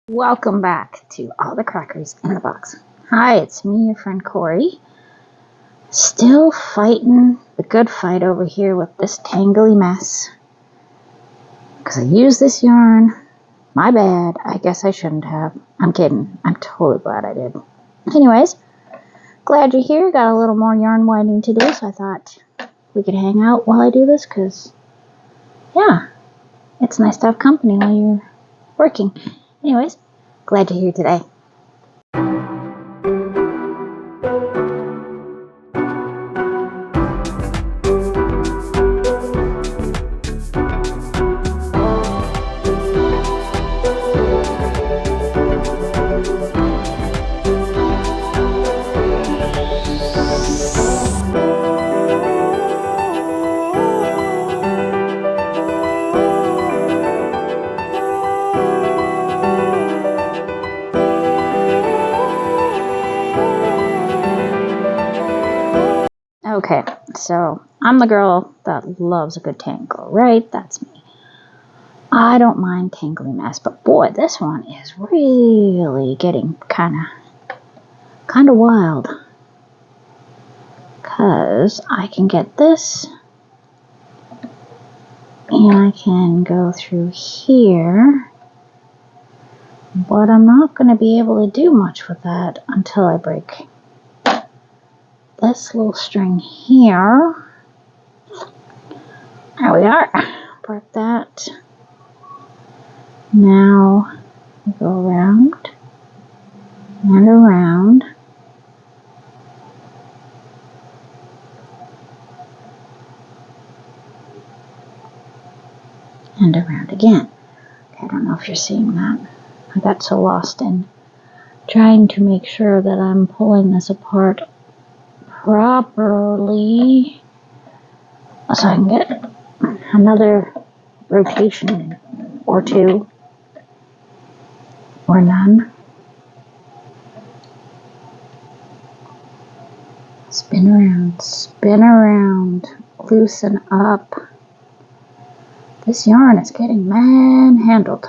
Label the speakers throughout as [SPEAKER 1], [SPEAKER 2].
[SPEAKER 1] Welcome back to All the Crackers in the Box. Hi, it's me, your friend Corey. Still fighting the good fight over here with this tangly mess. Because I used this yarn. My bad. I guess I shouldn't have. I'm kidding. I'm totally glad I did. Anyways, glad you're here. Got a little more yarn winding to do, so I thought we could hang out while I do this. Because, yeah, it's nice to have company while you're working. Anyways, glad you're here today. Okay, so I'm the girl that loves a good tangle, right? That's me. I don't mind tangly mess, but boy, this one is really getting kind of wild. Cause I can get this, and I can go through here, but I'm not going to be able to do much with that until I break this little string here. There we are. Break that. Now we go around and around. And around again. Okay, I don't know if you're seeing that. I got so lost in trying to make sure that I'm pulling this apart properly so I can get another rotation or two or none. Spin around, loosen up. This yarn is getting manhandled.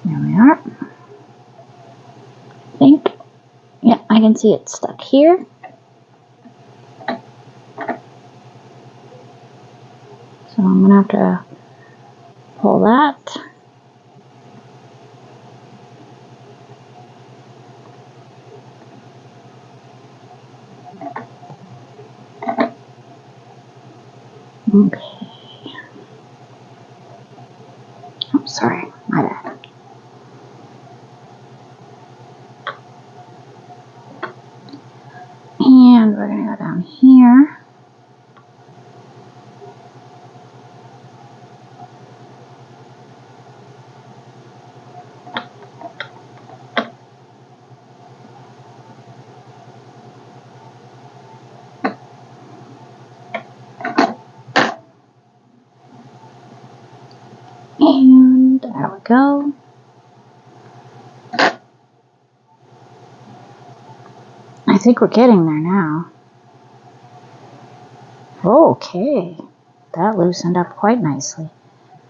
[SPEAKER 1] There we are. I think, yeah, I can see it stuck here. So I'm gonna have to pull that. Okay. Oh, sorry, my bad. And we're gonna go down here. And there we go. I think we're getting there now. Okay, that loosened up quite nicely.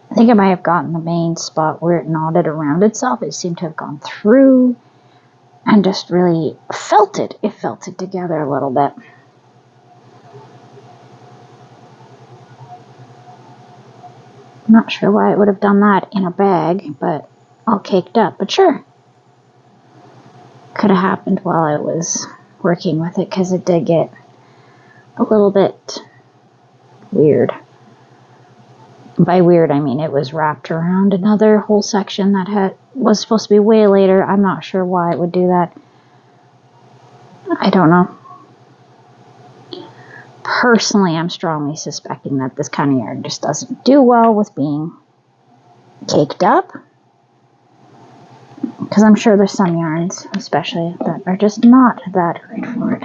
[SPEAKER 1] I think I might have gotten the main spot where it knotted around itself. It seemed to have gone through and just really felt it. It felt it together a little bit. I'm not sure why it would have done that in a bag, but all caked up. But sure, could have happened while I was working with it because it did get a little bit weird. By weird, I mean it was wrapped around another whole section that was supposed to be way later. I'm not sure why it would do that. I don't know. Personally, I'm strongly suspecting that this kind of yarn just doesn't do well with being caked up. Because I'm sure there's some yarns, especially, that are just not that great for it.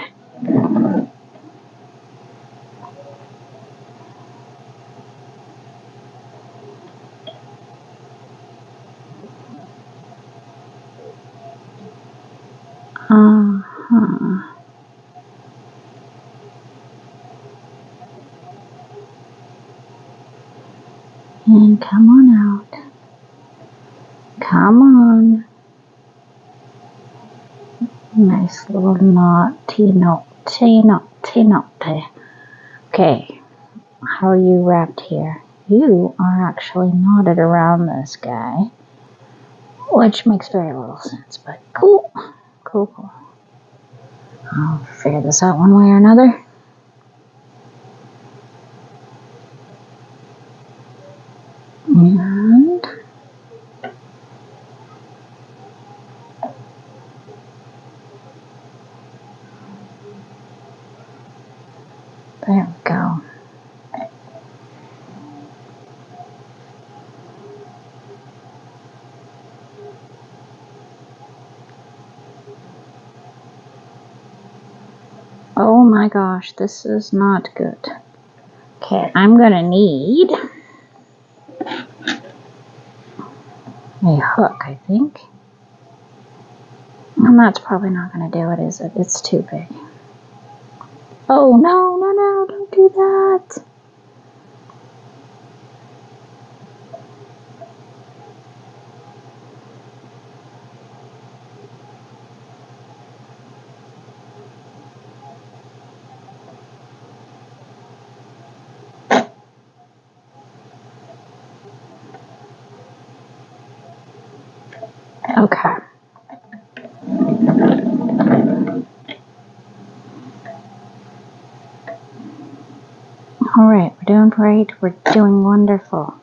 [SPEAKER 1] And come on out. Come on. Nice little naughty, naughty, naughty, naughty. Okay, how are you wrapped here? You are actually knotted around this guy, which makes very little sense, but cool. Cool, cool. I'll figure this out one way or another. And there we go. Oh my gosh, this is not good. Okay, I'm gonna need a hook, I think. And that's probably not gonna do it, is it? It's too big. Oh no, no, no, don't do that. Okay. Alright, we're doing great. We're doing wonderful.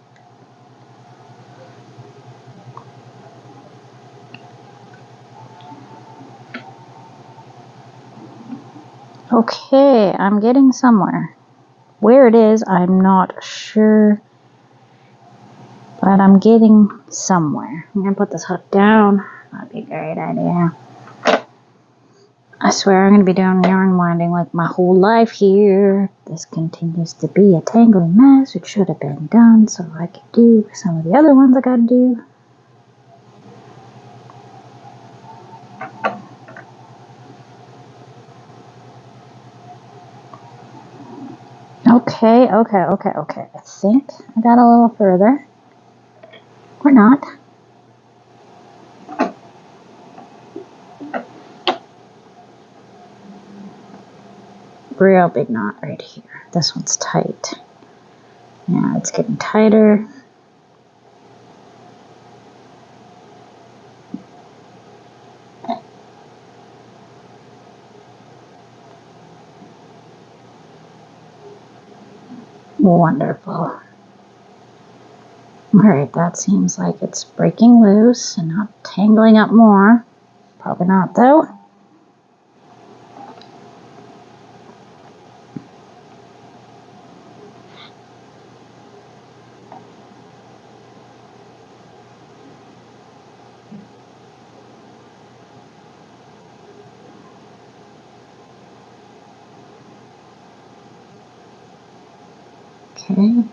[SPEAKER 1] Okay, I'm getting somewhere. Where it is, I'm not sure. But I'm getting somewhere. I'm gonna put this hook down. That'd be a great idea. I swear I'm gonna be doing yarn winding like my whole life here. This continues to be a tangling mess. It should have been done so I could do some of the other ones I gotta do. Okay. I think I got a little further. Or not. Real big knot right here. This one's tight. Yeah, it's getting tighter. Wonderful. Alright, that seems like it's breaking loose and not tangling up more. Probably not, though. Okay.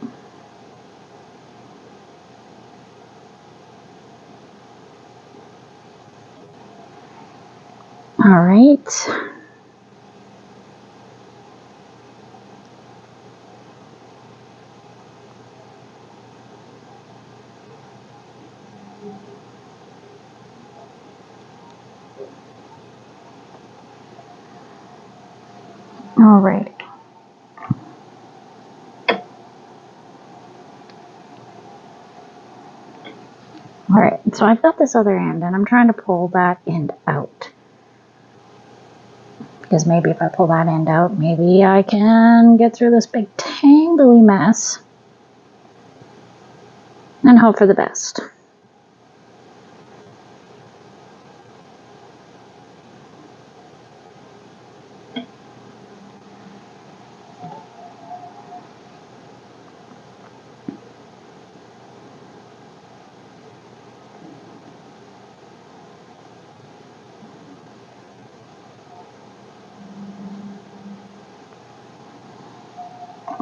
[SPEAKER 1] Alright. Alright. Alright, so I've got this other end and I'm trying to pull that end out. Because maybe if I pull that end out, maybe I can get through this big tangly mess. And hope for the best.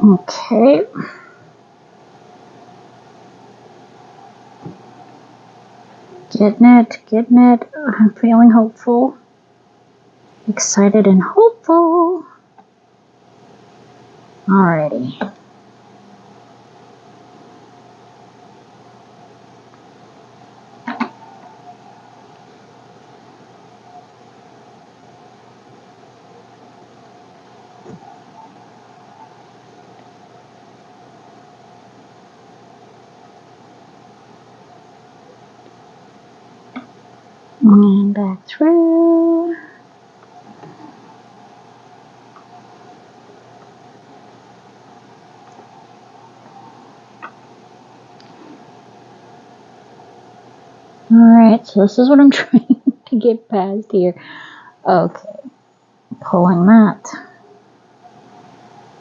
[SPEAKER 1] Okay. Getting it. I'm feeling hopeful. Excited and hopeful. Alrighty. And back through. Alright, so this is what I'm trying to get past here. Okay, pulling that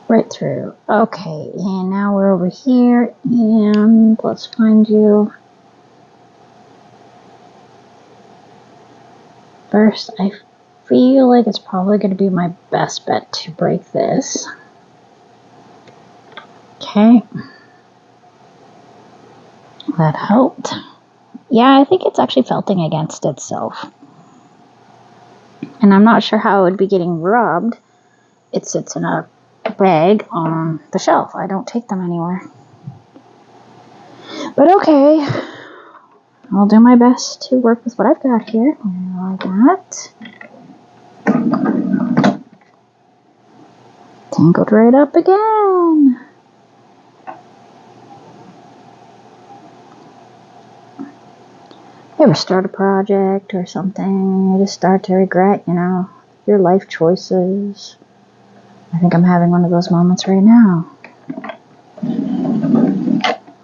[SPEAKER 1] right through. Okay, and now we're over here, and let's find you. First, I feel like it's probably going to be my best bet to break this. Okay. That helped. Yeah, I think it's actually felting against itself. And I'm not sure how it would be getting rubbed. It sits in a bag on the shelf. I don't take them anywhere. But okay. I'll do my best to work with what I've got here. Like that. Tangled right up again. You ever start a project or something and you just start to regret, your life choices? I think I'm having one of those moments right now.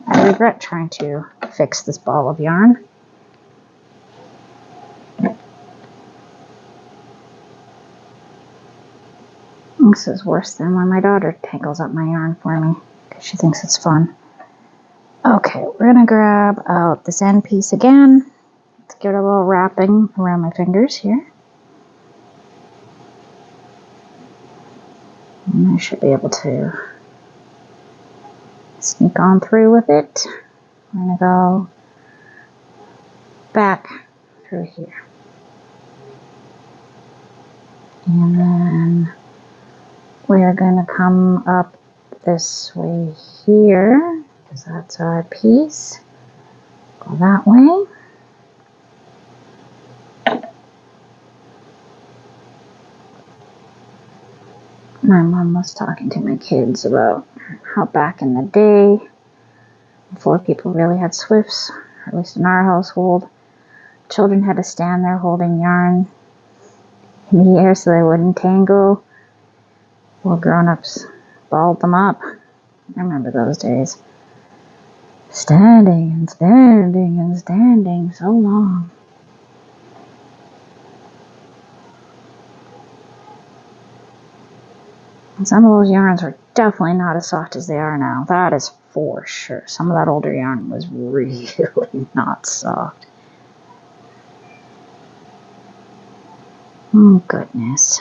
[SPEAKER 1] I regret trying to fix this ball of yarn. This is worse than when my daughter tangles up my yarn for me because she thinks it's fun. Okay, we're going to grab out this end piece again. Let's give it a little wrapping around my fingers here. And I should be able to sneak on through with it. I'm going to go back through here. And then we're going to come up this way here, because that's our piece. Go that way. My mom was talking to my kids about how back in the day, before people really had Swifts, or at least in our household, children had to stand there holding yarn in the air so they wouldn't tangle, while grown-ups balled them up. I remember those days. Standing and standing and standing so long. And some of those yarns were definitely not as soft as they are now. That is for sure. Some of that older yarn was really not soft. Oh, goodness.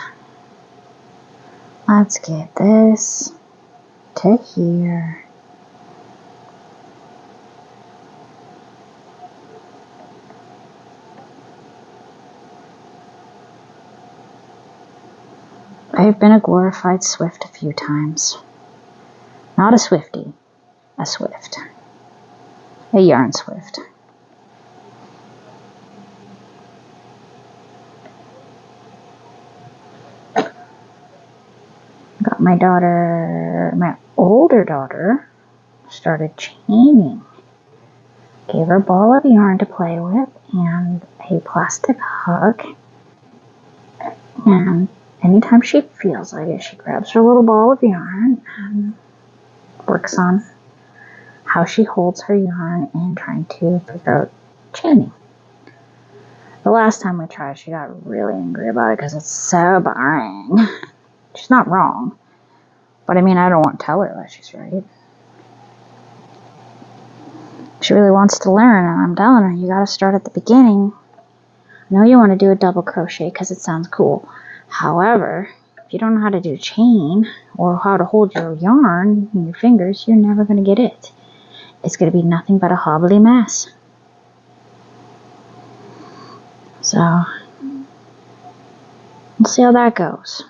[SPEAKER 1] Let's get this to here. I've been a glorified Swift a few times. Not a Swiftie, a Swift. A yarn Swift. Got my older daughter, started chaining. Gave her a ball of yarn to play with and a plastic hook. And anytime she feels like it, she grabs her little ball of yarn and works on how she holds her yarn and trying to figure out chaining. The last time we tried, she got really angry about it because it's so boring. She's not wrong. But I mean, I don't want to tell her that she's right. She really wants to learn, and I'm telling her, you got to start at the beginning. I know you want to do a double crochet because it sounds cool. However, if you don't know how to do chain or how to hold your yarn in your fingers, you're never going to get it. It's going to be nothing but a hobbly mess. So, we'll see how that goes.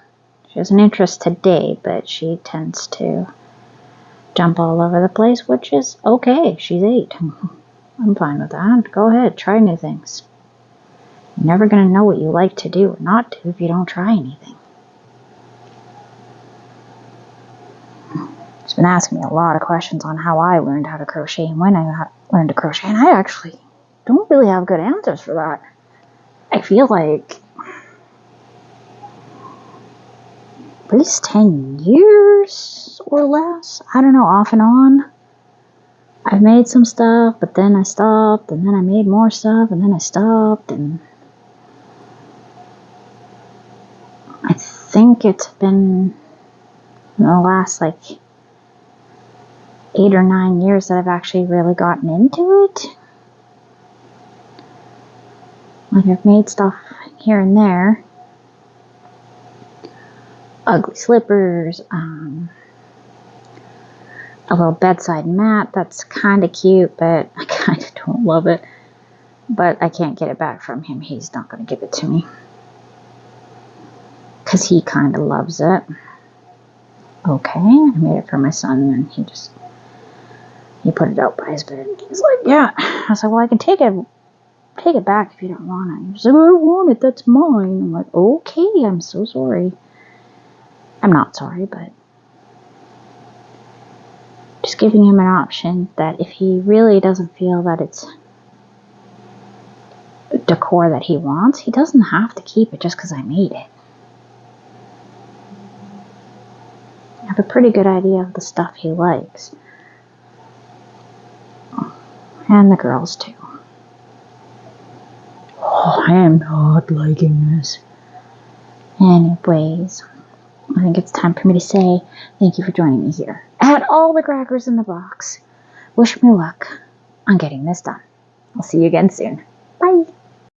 [SPEAKER 1] She has an interest today, but she tends to jump all over the place, which is okay. She's 8. I'm fine with that. Go ahead, try new things. You're never going to know what you like to do or not do if you don't try anything. She's been asking me a lot of questions on how I learned how to crochet and when I learned to crochet, and I actually don't really have good answers for that. I feel like at least 10 years or less. I don't know, off and on. I've made some stuff, but then I stopped, and then I made more stuff, and then I stopped, and I think it's been in the last like 8 or 9 years that I've actually really gotten into it. Like, I've made stuff here and there. Ugly slippers, a little bedside mat that's kind of cute, but I kind of don't love it. But I can't get it back from him. He's not going to give it to me. Because he kind of loves it. Okay, I made it for my son, and he put it out by his bed. He's like, yeah. I was like, well, I can take it back if you don't want it. He's like, I don't want it, that's mine. I'm like, okay, I'm so sorry. I'm not sorry, but just giving him an option that if he really doesn't feel that it's decor that he wants, he doesn't have to keep it just because I made it. I have a pretty good idea of the stuff he likes. And the girls too. Oh, I am not liking this. Anyways, I think it's time for me to say thank you for joining me here at All the Crackers in the Box. Wish me luck on getting this done. I'll see you again soon.